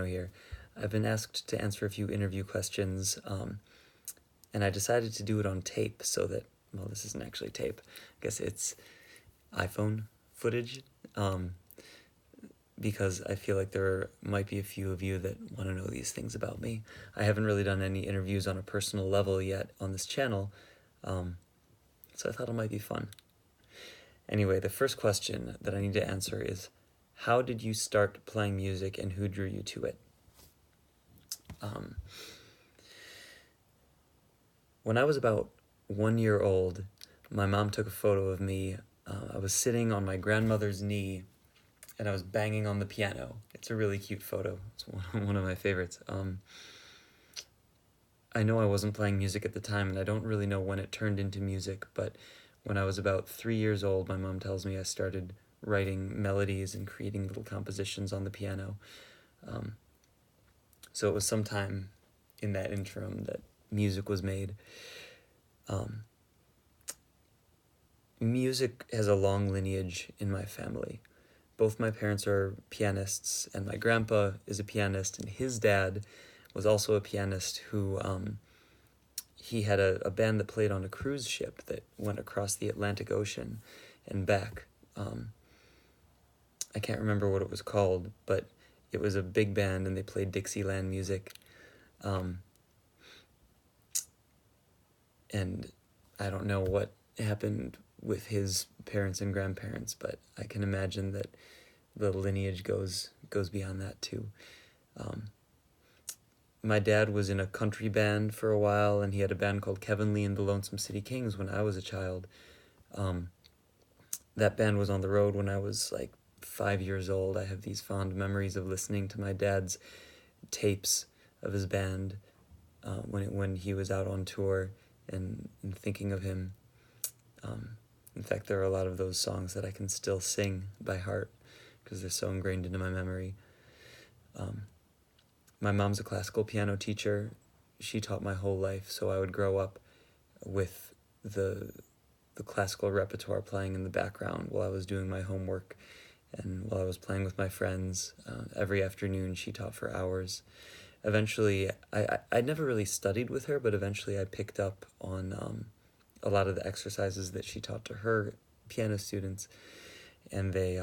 Here. I've been asked to answer a few interview questions, and I decided to do it on tape so that, well, this isn't actually tape. I guess it's iPhone footage, because I feel like there might be a few of you that want to know these things about me. I haven't really done any interviews on a personal level yet on this channel, so I thought it might be fun. Anyway, the first question that I need to answer is, how did you start playing music and who drew you to it? When I was about 1 year old, my mom took a photo of me. I was sitting on my grandmother's knee and I was banging on the piano. It's a really cute photo. It's one of my favorites. I know I wasn't playing music at the time, and I don't really know when it turned into music, but when I was about 3 years old, my mom tells me I started writing melodies and creating little compositions on the piano. So it was sometime in that interim that music was made. Music has a long lineage in my family. Both my parents are pianists, and my grandpa is a pianist, and his dad was also a pianist who, he had a band that played on a cruise ship that went across the Atlantic Ocean and back. I can't remember what it was called, but it was a big band, and they played Dixieland music. And I don't know what happened with his parents and grandparents, but I can imagine that the lineage goes beyond that too. My dad was in a country band for a while, and he had a band called Kevin Lee and the Lonesome City Kings when I was a child. That band was on the road when I was like 5 years old. I have these fond memories of listening to my dad's tapes of his band when he was out on tour, and thinking of him. In fact, there are a lot of those songs that I can still sing by heart because they're so ingrained into my memory. My mom's a classical piano teacher. She taught my whole life, so I would grow up with the classical repertoire playing in the background while I was doing my homework and while I was playing with my friends. Every afternoon she taught for hours. Eventually, I never really studied with her, but eventually I picked up on a lot of the exercises that she taught to her piano students, and they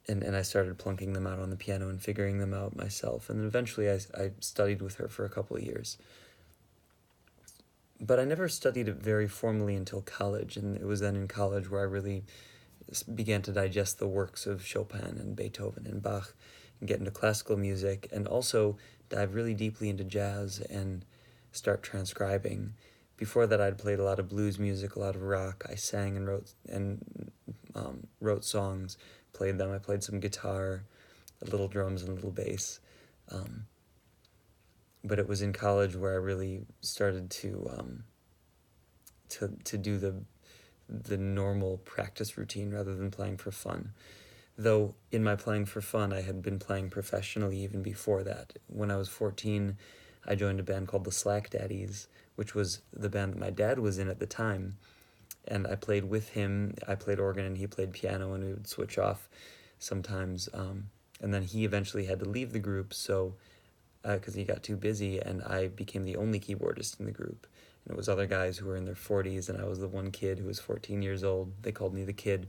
and I started plunking them out on the piano and figuring them out myself. And then eventually I studied with her for a couple of years. But I never studied it very formally until college, and it was then in college where I really began to digest the works of Chopin and Beethoven and Bach and get into classical music, and also dive really deeply into jazz and start transcribing. Before that, I'd played a lot of blues music, a lot of rock. I sang and wrote songs, played them. I played some guitar, a little drums and a little bass. But it was in college where I really started to do the normal practice routine rather than playing for fun. Though in my playing for fun, I had been playing professionally even before that. When I was 14, I joined a band called the Slack Daddies, which was the band that my dad was in at the time. And I played with him. I played organ and he played piano, and we would switch off sometimes. And then he eventually had to leave the group, so because he got too busy, and I became the only keyboardist in the group. And it was other guys who were in their 40s, and I was the one kid who was 14 years old. They called me the kid.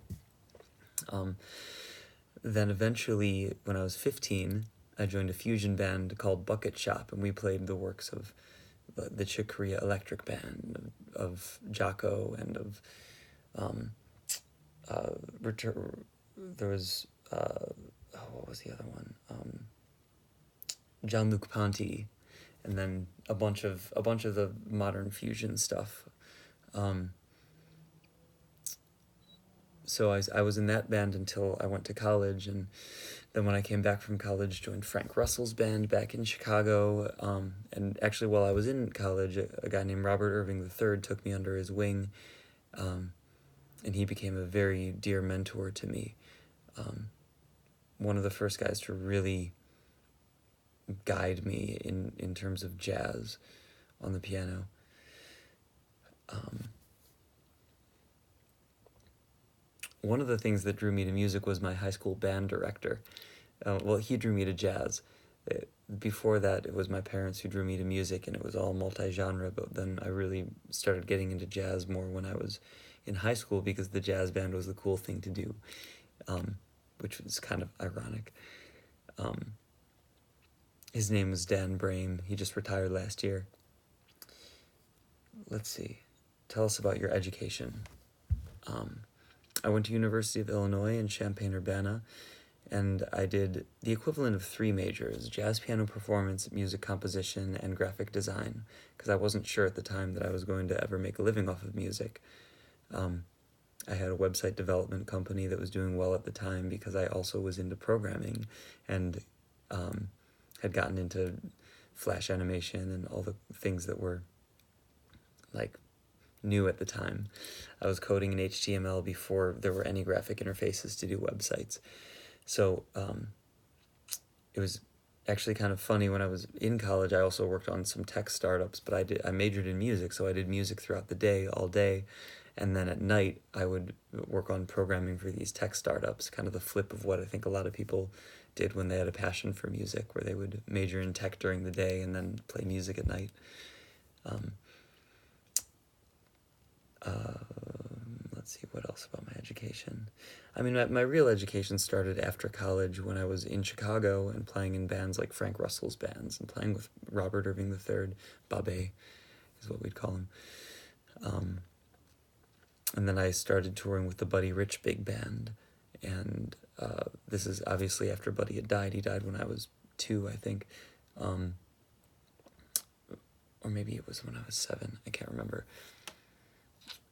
Then eventually, when I was 15, I joined a fusion band called Bucket Shop, and we played the works of the Chick Corea Electric Band, of Jocko, and of there was what was the other one? Jean-Luc Ponty, and then a bunch of the modern fusion stuff. So I was in that band until I went to college, and then when I came back from college, joined Frank Russell's band back in Chicago. And actually, while I was in college, a guy named Robert Irving III took me under his wing, and he became a very dear mentor to me. One of the first guys to really guide me in terms of jazz on the piano. One of the things that drew me to music was my high school band director. Well, he drew me to jazz. Before that, it was my parents who drew me to music, and it was all multi-genre. But then I really started getting into jazz more when I was in high school because the jazz band was the cool thing to do, which was kind of ironic. Um, his name was Dan Brame. He just retired last year. Let's see. Tell us about your education. I went to University of Illinois in Champaign-Urbana, and I did the equivalent of 3 majors: jazz piano performance, music composition, and graphic design, because I wasn't sure at the time that I was going to ever make a living off of music. I had a website development company that was doing well at the time because I also was into programming and had gotten into Flash animation and all the things that were like new at the time. I was coding in HTML before there were any graphic interfaces to do websites. So it was actually kind of funny. When I was in college, I also worked on some tech startups, but I majored in music, so I did music throughout the day, all day, and then at night I would work on programming for these tech startups, kind of the flip of what I think a lot of people did when they had a passion for music, where they would major in tech during the day and then play music at night. Let's see, what else about my education? I mean, my real education started after college when I was in Chicago and playing in bands like Frank Russell's bands and playing with Robert Irving III, Babé is what we'd call him. And then I started touring with the Buddy Rich Big Band, and this is obviously after Buddy had died. He died when I was 2, I think. Or maybe it was when I was 7, I can't remember.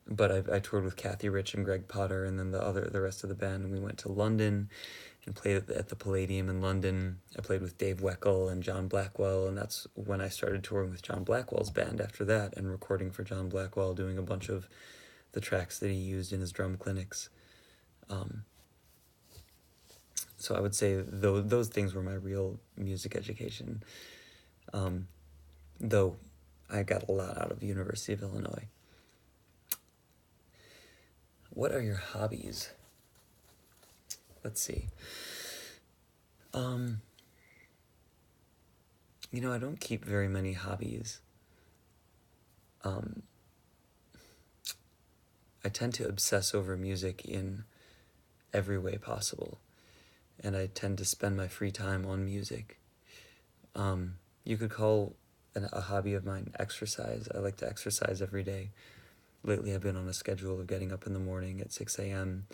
But I toured with Kathy Rich and Greg Potter and then the rest of the band, and we went to London and played at the Palladium in London. I played with Dave Weckl and John Blackwell, and that's when I started touring with John Blackwell's band after that and recording for John Blackwell, doing a bunch of the tracks that he used in his drum clinics. So I would say those things were my real music education, though I got a lot out of the University of Illinois. What are your hobbies? Let's see. I don't keep very many hobbies. I tend to obsess over music in every way possible, and I tend to spend my free time on music. You could call a hobby of mine exercise. I like to exercise every day. Lately, I've been on a schedule of getting up in the morning at 6 a.m.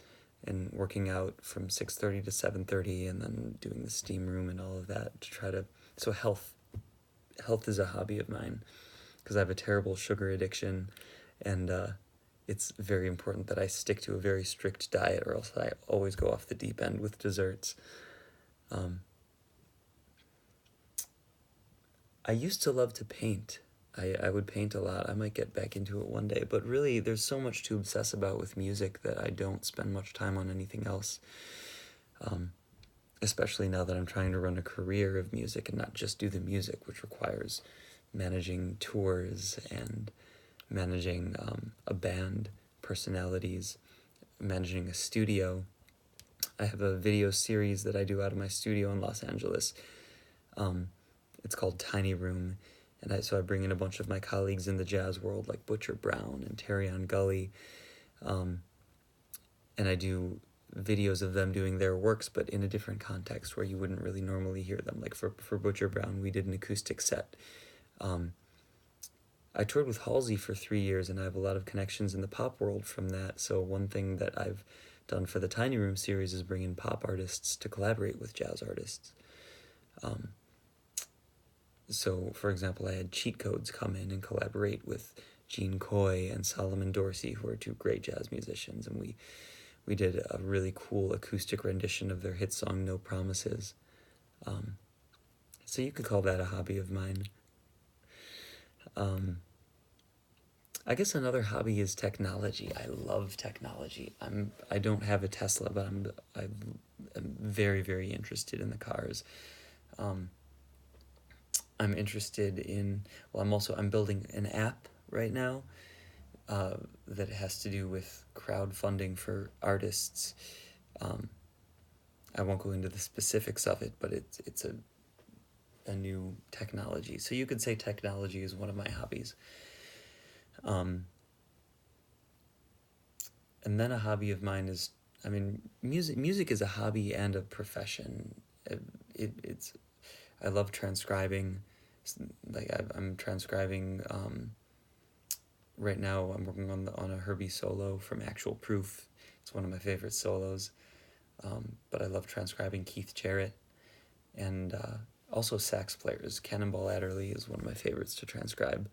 and working out from 6:30 to 7:30, and then doing the steam room and all of that to try to... So health is a hobby of mine because I have a terrible sugar addiction, and it's very important that I stick to a very strict diet, or else I always go off the deep end with desserts. I used to love to paint. I would paint a lot. I might get back into it one day, but really there's so much to obsess about with music that I don't spend much time on anything else. Especially now that I'm trying to run a career of music and not just do the music, which requires managing tours and managing a band, personalities, managing a studio. I have a video series that I do out of my studio in Los Angeles. It's called Tiny Room, and so I bring in a bunch of my colleagues in the jazz world, like Butcher Brown and Terry on Gully, and I do videos of them doing their works, but in a different context where you wouldn't really normally hear them. Like for Butcher Brown, we did an acoustic set. I toured with Halsey for 3 years, and I have a lot of connections in the pop world from that. So one thing that I've done for the Tiny Room series is bring in pop artists to collaborate with jazz artists. So, for example, I had Cheat Codes come in and collaborate with Gene Coy and Solomon Dorsey, who are 2 great jazz musicians, and we did a really cool acoustic rendition of their hit song, No Promises. So you could call that a hobby of mine. I guess another hobby is technology. I love technology. I don't have a Tesla, but I'm very, very interested in the cars. I'm interested in, I'm building an app right now that has to do with crowdfunding for artists. I won't go into the specifics of it, but it's a new technology. So you could say technology is one of my hobbies. And then a hobby of mine is, I mean, music is a hobby and a profession. It's I love transcribing. Like I'm transcribing. Right now, I'm working on a Herbie solo from Actual Proof. It's one of my favorite solos. But I love transcribing Keith Jarrett, and also sax players. Cannonball Adderley is one of my favorites to transcribe.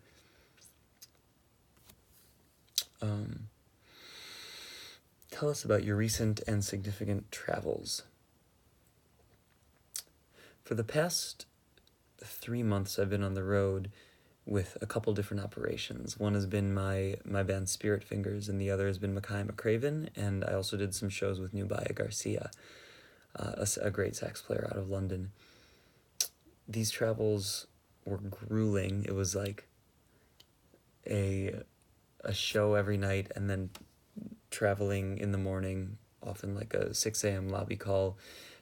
Tell us about your recent and significant travels. For the past 3 months, I've been on the road with a couple different operations. One has been my band Spirit Fingers, and the other has been Mackay McCraven, and I also did some shows with Nubia Garcia, a great sax player out of London. These travels were grueling. It was like a show every night, and then traveling in the morning, often like a 6 a.m. lobby call,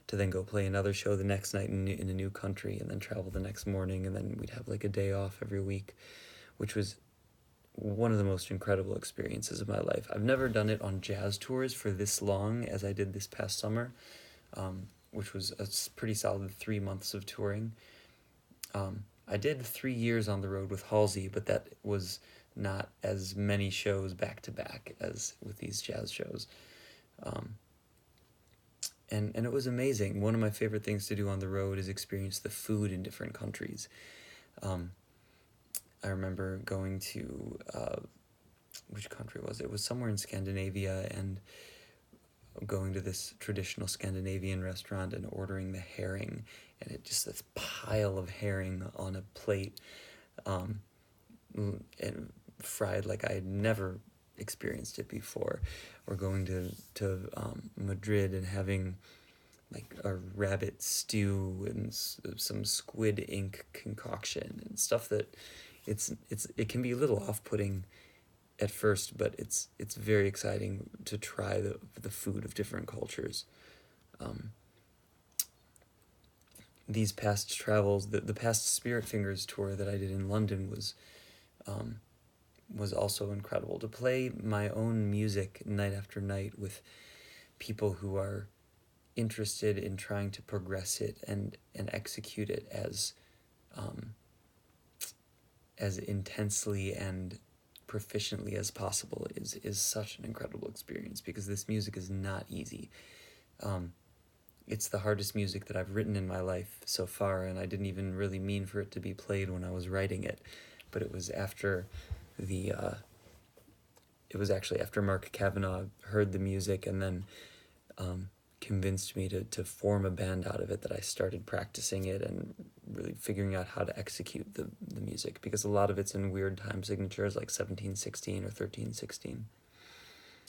to then go play another show the next night in a new country, and then travel the next morning, and then we'd have like a day off every week, which was one of the most incredible experiences of my life. I've never done it on jazz tours for this long as I did this past summer, which was a pretty solid 3 months of touring. I did 3 years on the road with Halsey, but that was not as many shows back to back as with these jazz shows. And it was amazing. One of my favorite things to do on the road is experience the food in different countries. I remember going to, which country was it? It was somewhere in Scandinavia, and going to this traditional Scandinavian restaurant and ordering the herring, and it just this pile of herring on a plate, and fried like I had never experienced it before. Or going to Madrid and having like a rabbit stew and some squid ink concoction and stuff that it can be a little off-putting at first, but it's very exciting to try the food of different cultures. These past travels, the past Spirit Fingers tour that I did in London was also incredible. To play my own music night after night with people who are interested in trying to progress it and execute it as intensely and proficiently as possible is such an incredible experience, because this music is not easy. It's the hardest music that I've written in my life so far, and I didn't even really mean for it to be played when I was writing it, but it was after it was actually after Mark Cavanaugh heard the music and then convinced me to form a band out of it, that I started practicing it and really figuring out how to execute the music, because a lot of it's in weird time signatures like 17/16 or 13/16.